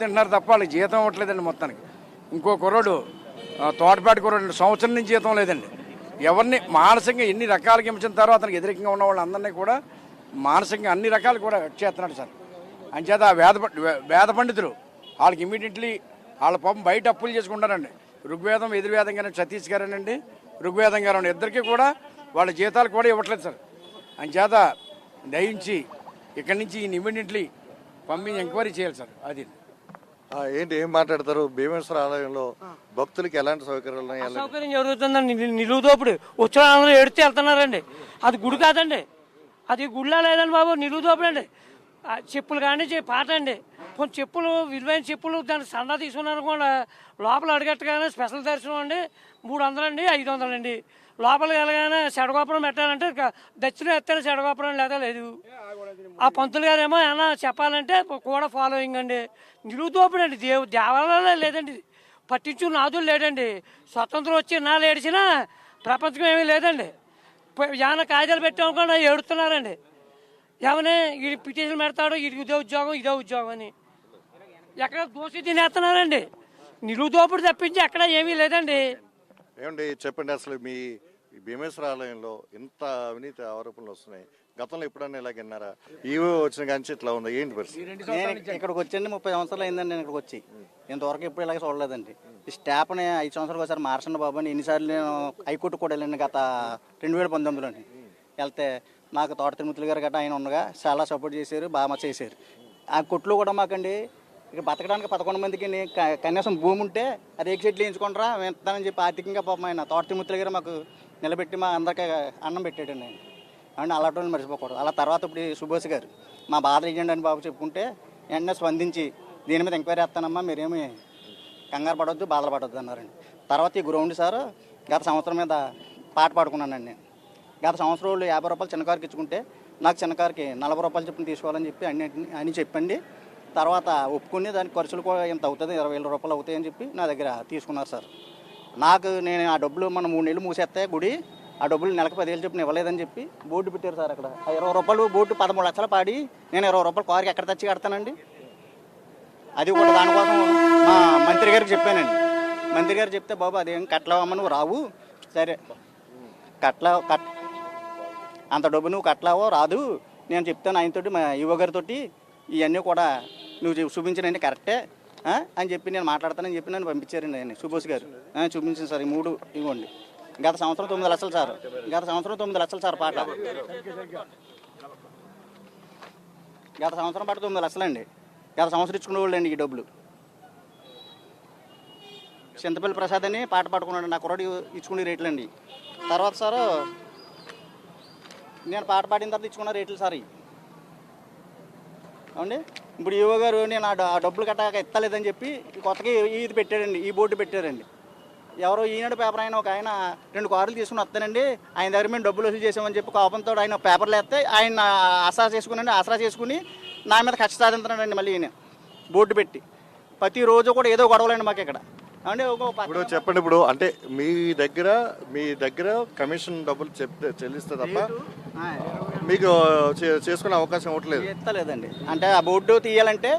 తింటున్నారు తప్ప వాళ్ళకి జీతం ఇవ్వట్లేదండి మొత్తానికి. ఇంకో కుర్రోడు తోటపేట కుర్రోడు సంవత్సరం నుంచి జీతం లేదండి. ఎవరిని మానసికంగా ఎన్ని రకాలకి హింసించారో అతనికి వ్యతిరేకంగా ఉన్న వాళ్ళందరినీ కూడా మానసికంగా అన్ని రకాలు కూడా చేస్తున్నాడు సార్. అంచేత ఆ వేద పండితులు వాళ్ళకి ఇమీడియట్లీ వాళ్ళ పాపం బయట అప్పులు చేసుకుంటారండి. ఋగ్వేదం ఎదుర్వేదం గారు సతీష్ గారేనండి, ఋగ్వేదం గారు ఇద్దరికీ కూడా వాళ్ళ జీతాలు కూడా ఇవ్వట్లేదు సార్. అంచేత దయించి ఇక్కడి నుంచి ఇమీడియట్లీ పంపించి ఎంక్వైరీ చేయాలి సార్. అది ఏంటి ఏం మాట్లాడతారు? భీమేశ్వర ఆలయంలో భక్తులకి ఎలాంటి సౌకర్యాలు ఉన్నాయి? సౌకర్యం జరుగుతుందండి. నిలువుదోపుడు వచ్చిన అందరూ ఎడితే వెళ్తున్నారండి. అది గుడి కాదండి, అది గుళ్ళ లేదండి బాబు, నిలువుదోపుడు అండి. చెప్పులు కానీ పాట అండి. కొన్ని చెప్పులు విలువైన చెప్పులు దానికి సందా తీసుకున్నారు కూడా లోపల అడిగట్టగానే స్పెషల్ దర్శనం అండి 300 అండి, 500 అండి. లోపలికి వెళ్ళగానే చెడగోపురం పెట్టాలంటే దక్షిణ ఎత్తారు, చెడగోపురం లేదా లేదు. ఆ పంతులు గారు ఏమో ఏమన్నా చెప్పాలంటే కూడా ఫాలోయింగ్ అండి. నిలువుదోపుడు అండి. దేవాలయాలే లేదండి, పట్టించు నాదులు లేడండి. స్వతంత్రం వచ్చి నాలు ఏడిచినా ప్రపంచం ఏమీ లేదండి. ఏమైనా కాగితాలు పెట్టామనుకోండి ఏడుతున్నారండి. ఏమని వీడి పిటిషన్ పెడతాడు, వీడికి ఇదే ఉద్యోగం అని ఎక్కడ దోషి తినేస్తున్నారండి. నిలువుదోపుడు తప్పించి ఎక్కడ ఏమీ లేదండి. ఏమండి చెప్పండి, అసలు మీ భీమేశ్వర ఆలయంలో ఇంత అవినీతి ఆరోపణలు వస్తున్నాయి, గతంలో ఎప్పుడన్నా ఇలా విన్నారా? ఈవో వచ్చిన కానీ ఇట్లా ఉందా? ఏంటి పరిస్థితి? నేను ఇక్కడికి వచ్చండి 30 సంవత్సరాలు అయిందండి. నేను ఇక్కడికి వచ్చి ఇంతవరకు ఎప్పుడు ఇలాగే చూడలేదండి. ఈ స్టాఫ్ని 5 సంవత్సరాలు ఒకసారి మార్చండి బాబు అని ఎన్నిసార్లు నేను హైకోర్టు కూడా వెళ్ళండి. గత 2019లోని వెళ్తే నాకు తోట తిరుమతులు గారు గట్రా ఆయన ఉండగా చాలా సపోర్ట్ చేశారు, బాగా చేశారు. ఆ కొట్లు కూడా మాకండి ఇక బతకడానికి 11 మందికి కనీసం భూమి ఉంటే అది ఏక చెట్లు వేయించుకుంటారా వెళ్తానని చెప్పి ఆర్థికంగా పాపం ఆయన తోట తిరుమతులు గారు మాకు నిలబెట్టి మా అందరికీ అన్నం పెట్టాడండి ఆయన. అండ్ అలాంటి వాళ్ళు మర్చిపోకూడదు. అలా తర్వాత ఇప్పుడు సుభాష్ గారు మా బాధ ఇవ్వండి అని బాబు చెప్పుకుంటే వెంటనే స్పందించి దీని మీద ఎంక్వైరీ చేస్తానమ్మా, మీరేమి కంగారు పడవద్దు, బాధలు పడవద్దు అన్నారండి. తర్వాత ఈ గ్రౌండ్ సార్ గత సంవత్సరం మీద పాట పాడుకున్నానండి నేను. గత సంవత్సరం వాళ్ళు 50 రూపాయలు చిన్నకారుకి ఇచ్చుకుంటే నాకు చిన్నకారుకి 40 రూపాయలు చెప్పిన తీసుకోవాలని చెప్పి అని చెప్పండి. తర్వాత ఒప్పుకుని దానికి ఖర్చులు కూడా ఇంత అవుతుంది, 20,000 రూపాయలు అవుతాయని చెప్పి నా దగ్గర తీసుకున్నారు సార్. నేను ఆ డబ్బులు మన 3 నెలలు మూసేస్తే గుడి ఆ డబ్బులు నెలకు 10,000 చెప్పిన ఇవ్వలేదని చెప్పి బోర్డు పెట్టారు సార్. అక్కడ 20 రూపాయలు బోర్డు 13 లక్షలు పాడి నేను 20 రూపాయలు కారుకి ఎక్కడ తెచ్చి కడతానండి? అది కూడా దానికోసం మా మంత్రి గారికి చెప్పానండి. మంత్రి గారు చెప్తే బాబు అదేం కట్టలేవమ్మ, నువ్వు రావు, సరే అంత డబ్బు నువ్వు కట్టలేవో రాదు, నేను చెప్తాను ఆయనతోటి మా యువ గారితో ఇవన్నీ కూడా నువ్వు చూపించినండి కరెక్టే అని చెప్పి నేను మాట్లాడతానని చెప్పి నన్ను పంపించారండి ఆయన సుభాష్ గారు. చూపించింది సార్ ఈ 3 ఇవ్వండి. గత సంవత్సరం 9 లక్షలు సార్. గత సంవత్సరం 9 లక్షలు సార్ పాట. గత సంవత్సరం పాట 9 లక్షలండి. గత సంవత్సరం ఇచ్చుకునే వాళ్ళు అండి ఈ డబ్బులు. చింతపల్లి ప్రసాద్ అని పాట పాడుకున్నాడు, నా కుర్రాడు ఇచ్చుకునే రేట్లు అండి. తర్వాత సార్ నేను పాట పాడిన తర్వాత ఇచ్చుకున్న రేట్లు సార్ అవునండి. ఇప్పుడు యువ గారు నేను ఆ డబ్బులు కట్టాక ఎత్తలేదని చెప్పి కొత్తగా ఇది పెట్టాడండి, ఈ బోర్డు పెట్టారండి. ఎవరో ఈనాడు పేపర్ ఆయన ఒక ఆయన 2 కార్లు తీసుకుని వస్తానండి, ఆయన దగ్గర మేము డబ్బులు వసూలు చేసామని చెప్పి కోపంతో ఆయన పేపర్లు వేస్తే ఆయన ఆసరా చేసుకుని నా మీద కక్ష సాధించానండి. మళ్ళీ ఈయన బోర్డు పెట్టి ప్రతిరోజు కూడా ఏదో గొడవలండి మాకు ఇక్కడ. ఇప్పుడు చెప్పండి, ఇప్పుడు అంటే మీ దగ్గర కమిషన్ డబ్బులు చెల్లిస్తే తప్ప మీకు చేసుకునే అవకాశం ఇవ్వట్లేదు? ఎత్తలేదండి. అంటే ఆ బోర్డు తీయాలంటే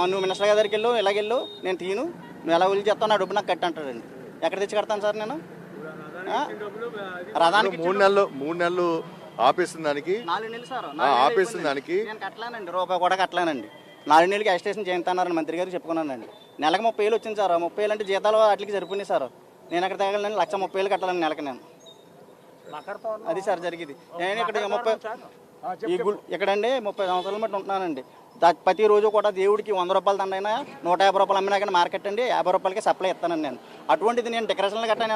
నువ్వు మినిస్టర్ గారి దగ్గరికి వెళ్ళు, ఇలాగెళ్ళు, నేను తీయను, నువ్వు ఎలా వెళ్ళి చెప్తావు, నా డబ్బు నాకు కట్టంటాడండి. ఎక్కడ తెచ్చి కడతాను సార్ నేను? రథానికి 3 నెలలు ఆపేసిన దానికి 4 నెలలు సార్ ఆపేసిన దానికి నేను కట్టలేనండి, రూపాయి కూడా కట్టలేనండి. 4 నెలలకి అజిస్ట్రేషన్ చేస్తానని మంత్రి గారికి చెప్పుకున్నానండి. నెలకు 30,000 వచ్చింది సార్. 30,000 అంటే జీతాలు వాటికి సరిపోయినాయి సార్. నేను ఎక్కడ తగ్గలేను, 1,30,000 కట్టాలని నెలకు నేను. అది సార్ జరిగింది. నేను ఇక్కడ ఇక్కడండి 30 సంవత్సరాల బట్టి ఉంటున్నానండి. ప్రతిరోజు కూడా దేవుడికి 100 రూపాయలు దండైనా 150 రూపాయలు అమ్మినా కానీ మార్కెట్ అండి 50 రూపాయలకి సప్లై ఇస్తానండి నేను. అటువంటిది నేను డెకరేషన్లు కట్టాను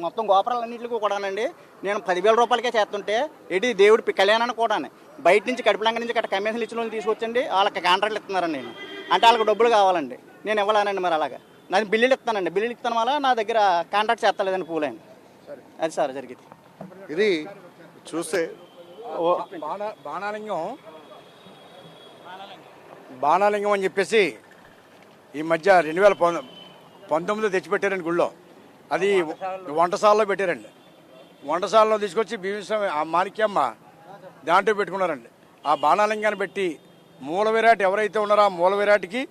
మొత్తం గోపురాలన్నింటికి కూడానండి నేను 10,000 రూపాయలకే చేస్తుంటే ఏంటి దేవుడి కళ్యాణాన్ని కూడా బయట నుంచి కడుపులంక నుంచి గట్ట కమిషన్లు ఇచ్చిన వాళ్ళు తీసుకొచ్చండి వాళ్ళకి కాంట్రాక్ట్లు ఇస్తున్నారండి. నేను అంటే వాళ్ళకి డబ్బులు కావాలండి, నేను ఇవ్వలేనండి. మరి అలాగా నాకు బిల్లులు ఇస్తానండి, బిల్లులు ఇస్తాను వల్ల నా దగ్గర కాంట్రాక్ట్ చేస్తలేదండి పూలండి. అది సార్ జరిగింది. ఇది చూస్తే బాణాలింగం అని చెప్పేసి ఈ మధ్య 2019లో తెచ్చిపెట్టారండి గుళ్ళో. అది వంటశాలలో పెట్టారండి. వంటశాలలో తీసుకొచ్చి భీమేశ్వరం ఆ మాణిక్యమ్మ దాంట్లో పెట్టుకున్నారండి. ఆ బాణాలింగాన్ని పెట్టి మూల విరాట్ ఎవరైతే ఉన్నారో ఆ మూల విరాట్కి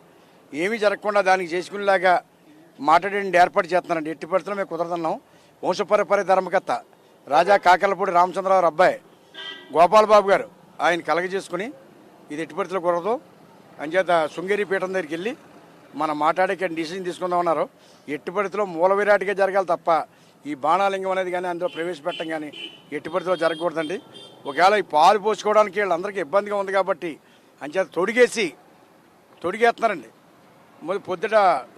ఏమీ జరగకుండా దానికి చేసుకునేలాగా మాట్లాడి ఏర్పాటు చేస్తున్నారండి. ఎట్టి పరిస్థితుల్లో మేము కుదరదన్నాం. వంశపరపరి ధర్మకర్త రాజా కాకలపూడి రామచంద్రరావు అబ్బాయి గోపాలబాబు గారు ఆయన కలగజేసుకుని ఇది ఎట్టి పరిస్థితుల్లో కుదరదు అంచేత శృంగేరి పీఠం దగ్గరికి వెళ్ళి మనం మాట్లాడే డిసిజన్ తీసుకుందామన్నారు. ఎట్టి పరిస్థితుల్లో మూల విరాటిగా జరగాలి తప్ప ఈ బాణాలింగం అనేది కానీ అందులో ప్రవేశపెట్టడం కానీ ఎట్టి పరిస్థితుల్లో జరగకూడదండి. ఒకవేళ ఈ పాలు పోసుకోవడానికి వీళ్ళందరికీ ఇబ్బందిగా ఉంది కాబట్టి అంచేత తొడిగేస్తున్నారండి. పొద్దుట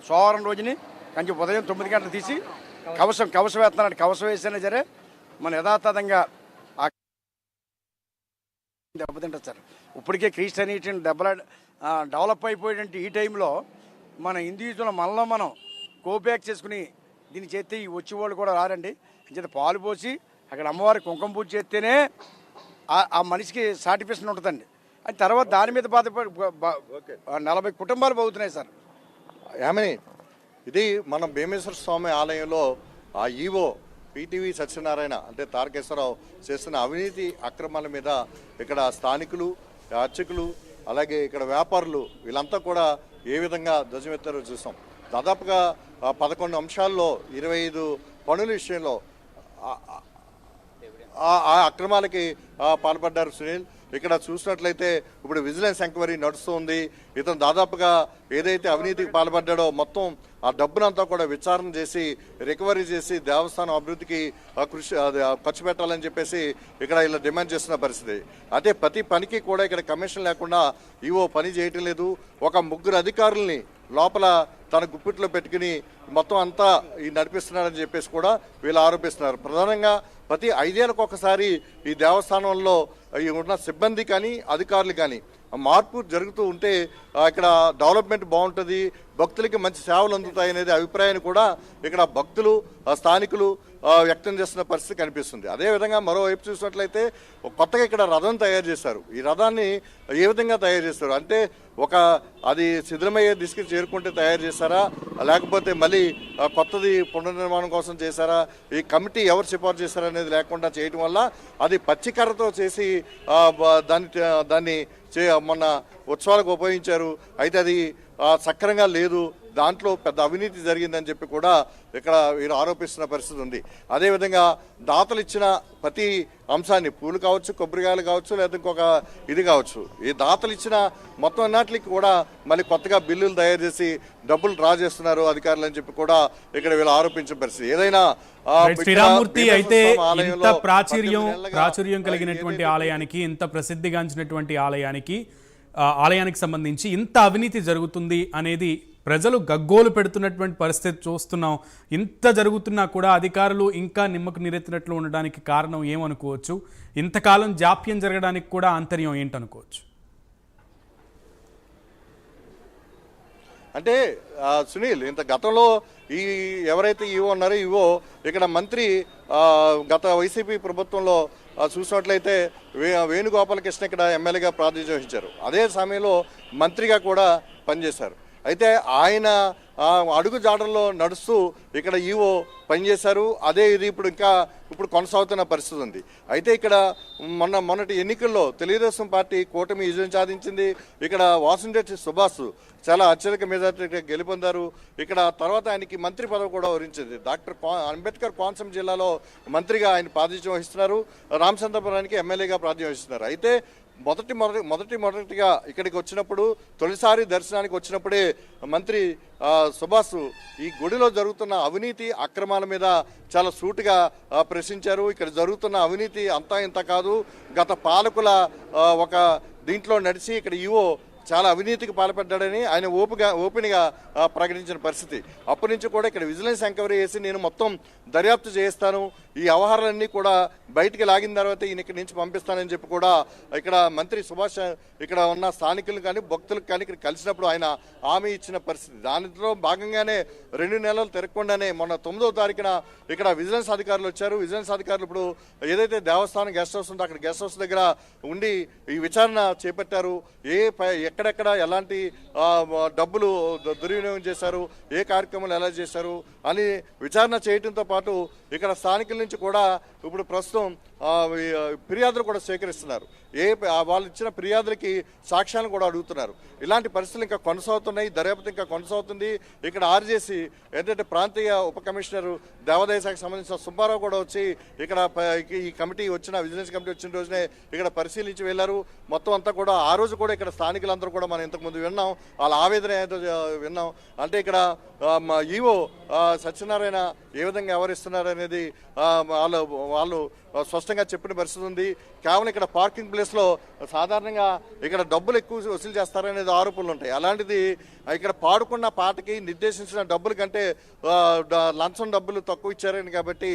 సోమవారం రోజుని కొంచెం ఉదయం 9 గంటలు తీసి కవసం వేస్తున్నారండి. కవసం వేసినా సరే మన యథాతథంగా దెబ్బతింటారు సార్. ఇప్పటికే క్రిస్టియానిటీ డెవలప్ అయిపోయేటువంటి ఈ టైంలో మన హిందూయిజంలో మనలో మనం కోబ్యాక్ చేసుకుని దీన్ని చేస్తే ఈ వచ్చేవాళ్ళు కూడా రారండి. అంచేత పాలు పోసి అక్కడ అమ్మవారి కుంకుమ పూజ చేస్తేనే ఆ మనిషికి సాటిస్ఫాక్షన్ ఉంటుందండి. అది తర్వాత దాని మీద బాధపడి 40 కుటుంబాలు పోతున్నాయి సార్. యామిని, ఇది మనం భీమేశ్వర స్వామి ఆలయంలో ఆ ఈవో పిటివి సత్యనారాయణ అంటే తారకేశ్వరరావు చేస్తున్న అవినీతి అక్రమాల మీద ఇక్కడ స్థానికులు, అర్చకులు, అలాగే ఇక్కడ వ్యాపారులు వీళ్ళంతా కూడా ఏ విధంగా ధ్వజమెత్తారో చూసాం. దాదాపుగా 11 అంశాల్లో 25 పనుల విషయంలో ఆ అక్రమాలకి పాల్పడ్డారు సునీల్. ఇక్కడ చూసినట్లయితే ఇప్పుడు విజిలెన్స్ ఎంక్వైరీ నడుస్తుంది. ఇతను దాదాపుగా ఏదైతే అవినీతికి పాల్పడ్డాడో మొత్తం ఆ డబ్బునంతా కూడా విచారణ చేసి రికవరీ చేసి దేవస్థానం అభివృద్ధికి ఖర్చు పెట్టాలని చెప్పేసి ఇక్కడ ఇలా డిమాండ్ చేస్తున్న పరిస్థితి. అదే ప్రతి పనికి కూడా ఇక్కడ కమిషన్ లేకుండా ఈవో పని చేయటం లేదు. ఒక 3 అధికారుల్ని లోపల తన గుప్పిట్లో పెట్టుకుని మొత్తం అంతా నడిపిస్తున్నాడని చెప్పేసి కూడా వీళ్ళు ఆరోపిస్తున్నారు. ప్రధానంగా ప్రతి 5 ఏళ్ళకు ఒకసారి ఈ దేవస్థానంలో ఉన్న సిబ్బంది కానీ అధికారులు కానీ మార్పు జరుగుతూ ఉంటే ఇక్కడ డెవలప్మెంట్ బాగుంటుంది, భక్తులకి మంచి సేవలు అందుతాయి అనేది అభిప్రాయాన్ని కూడా ఇక్కడ భక్తులు స్థానికులు వ్యక్తం చేస్తున్న పరిస్థితి కనిపిస్తుంది. అదేవిధంగా మరోవైపు చూసినట్లయితే కొత్తగా ఇక్కడ రథం తయారు చేశారు. ఈ రథాన్ని ఏ విధంగా తయారు చేస్తారు అంటే అది శిథిలమయ్యే దిశకి చేరుకుంటే తయారు చేశారా, లేకపోతే మళ్ళీ కొత్తది పునర్నిర్మాణం కోసం చేశారా, ఈ కమిటీ ఎవరు సిఫార్సు చేశారా అనేది లేకుండా చేయడం వల్ల అది పచ్చికర్రతో చేసి దాన్ని మొన్న ఉత్సవాలకు ఉపయోగించారు. అయితే అది సక్రంగా లేదు, దాంట్లో పెద్ద అవినీతి జరిగిందని చెప్పి కూడా ఇక్కడ వీరు ఆరోపిస్తున్న పరిస్థితి ఉంది. అదేవిధంగా దాతలు ఇచ్చిన ప్రతి అంశాన్ని పూలు కావచ్చు, కొబ్బరికాయలు కావచ్చు, లేదా ఇంకొక ఇది కావచ్చు, ఈ దాతలు ఇచ్చిన మొత్తం అన్నిటికి కూడా మళ్ళీ కొత్తగా బిల్లులు తయారు చేసి డబ్బులు డ్రా చేస్తున్నారు అధికారులు అని చెప్పి కూడా ఇక్కడ వీళ్ళు ఆరోపించిన పరిస్థితి. ఏదైనా శ్రీరామూర్తి అయితే ఇంత ప్రాచుర్యం కలిగినటువంటి ఆలయానికి, ఇంత ప్రసిద్ధిగాంచినటువంటి ఆలయానికి సంబంధించి ఇంత అవినీతి జరుగుతుంది అనేది ప్రజలు గగ్గోలు పెడుతున్నటువంటి పరిస్థితి చూస్తున్నాం. ఇంత జరుగుతున్నా కూడా అధికారులు ఇంకా నిమ్మకు నీరెత్తినట్లు ఉండడానికి కారణం ఏమనుకోవచ్చు? ఇంతకాలం జాప్యం జరగడానికి కూడా ఆంతర్యం ఏంటనుకోవచ్చు? అంటే సునీల్, ఇంత గతంలో ఎవరైతే ఈవో ఉన్నారో ఈవో ఇక్కడ మంత్రి గత వైసీపీ ప్రభుత్వంలో చూసినట్లయితే వేణుగోపాలకృష్ణ ఇక్కడ ఎమ్మెల్యేగా ప్రాతినిధ్యం వహించారు. అదే సమయంలో మంత్రిగా కూడా పనిచేశారు. అయితే ఆయన అడుగు జాడల్లో నడుస్తూ ఇక్కడ ఈవో పనిచేశారు. అదే ఇది ఇప్పుడు కొనసాగుతున్న పరిస్థితి ఉంది. అయితే ఇక్కడ మొన్నటి ఎన్నికల్లో తెలుగుదేశం పార్టీ కూటమి విజయం సాధించింది. ఇక్కడ వాసుండేటి సుభాష్ చాలా అత్యధిక మెజార్టీగా గెలుపొందారు. ఇక్కడ తర్వాత ఆయనకి మంత్రి పదవి కూడా వరించింది. డాక్టర్ అంబేద్కర్ కోనసీమ జిల్లాలో మంత్రిగా ఆయన ప్రాతినిధ్యం వహిస్తున్నారు. రామచంద్రపురానికి ఎమ్మెల్యేగా ప్రాతినిధ్యం వహిస్తున్నారు. అయితే మొదటిగా ఇక్కడికి వచ్చినప్పుడు, తొలిసారి దర్శనానికి వచ్చినప్పుడే మంత్రి సుభాష్ ఈ గుడిలో జరుగుతున్న అవినీతి అక్రమాల మీద చాలా సూటిగా ప్రశ్నించారు. ఇక్కడ జరుగుతున్న అవినీతి అంతా ఇంత కాదు, గత పాలకుల ఒక దీంట్లో నడిచి ఇక్కడ ఈవో చాలా అవినీతికి పాల్పడ్డాడని ఆయన ఓపెన్గా ప్రకటించిన పరిస్థితి. అప్పటి నుంచి కూడా ఇక్కడ విజిలెన్స్ ఎంక్వైరీ చేసి నేను మొత్తం దర్యాప్తు చేస్తాను, ఈ వ్యవహారాలన్నీ కూడా బయటికి లాగిన తర్వాత ఈయన ఇక్కడి నుంచి పంపిస్తానని చెప్పి కూడా ఇక్కడ మంత్రి సుభాష్ ఇక్కడ ఉన్న స్థానికులు కానీ భక్తులకు కానీ ఇక్కడ కలిసినప్పుడు ఆయన హామీ ఇచ్చిన పరిస్థితి. దానిలో భాగంగానే 2 నెలలు తిరగకుండానే మొన్న 9వ తారీఖున ఇక్కడ విజిలెన్స్ అధికారులు వచ్చారు. విజిలెన్స్ అధికారులు ఇప్పుడు ఏదైతే దేవస్థానం గెస్ట్ హౌస్ ఉందో అక్కడ గెస్ట్ హౌస్ దగ్గర ఉండి ఈ విచారణ చేపట్టారు. ఎక్కడెక్కడ ఎలాంటి డబ్బులు దుర్వినియోగం చేశారు, ఏ కార్యక్రమాలు ఎలా చేశారు అని విచారణ చేయడంతో పాటు ఇక్కడ స్థానికుల నుంచి కూడా ఇప్పుడు ప్రస్తుతం ఫిర్యాదులు కూడా స్వీకరిస్తున్నారు. వాళ్ళు ఇచ్చిన ఫిర్యాదులకి సాక్ష్యాలను కూడా అడుగుతున్నారు. ఇలాంటి పరిస్థితులు ఇంకా కొనసాగుతున్నాయి. దర్యాప్తు ఇంకా కొనసాగుతుంది. ఇక్కడ ఆర్జేసీ ఏంటంటే ప్రాంతీయ ఉప కమిషనర్ దేవాదాయ శాఖకు సంబంధించిన సుబ్బారావు కూడా వచ్చి ఇక్కడ ఈ కమిటీ వచ్చిన విజిలెన్స్ కమిటీ వచ్చిన రోజునే ఇక్కడ పరిశీలించి వెళ్ళారు. మొత్తం అంతా కూడా ఆ రోజు కూడా ఇక్కడ స్థానికులందరూ కూడా మనం ఇంతకుముందు విన్నాం, వాళ్ళ ఆవేదన ఏదో విన్నాం. అంటే ఇక్కడ ఈవో సత్యనారాయణ ఏ విధంగా వ్యవహరిస్తున్నారు అనేది వాళ్ళు స్పష్టంగా చెప్పిన పరిస్థితి ఉంది. కేవలం ఇక్కడ పార్కింగ్ ప్లేస్లో సాధారణంగా ఇక్కడ డబ్బులు ఎక్కువ వసూలు చేస్తారనేది ఆరోపణలు ఉంటాయి. అలాంటిది ఇక్కడ పాడుకున్న పాటకి నిర్దేశించిన డబ్బుల కంటే లంచం డబ్బులు తక్కువ ఇచ్చారని కాబట్టి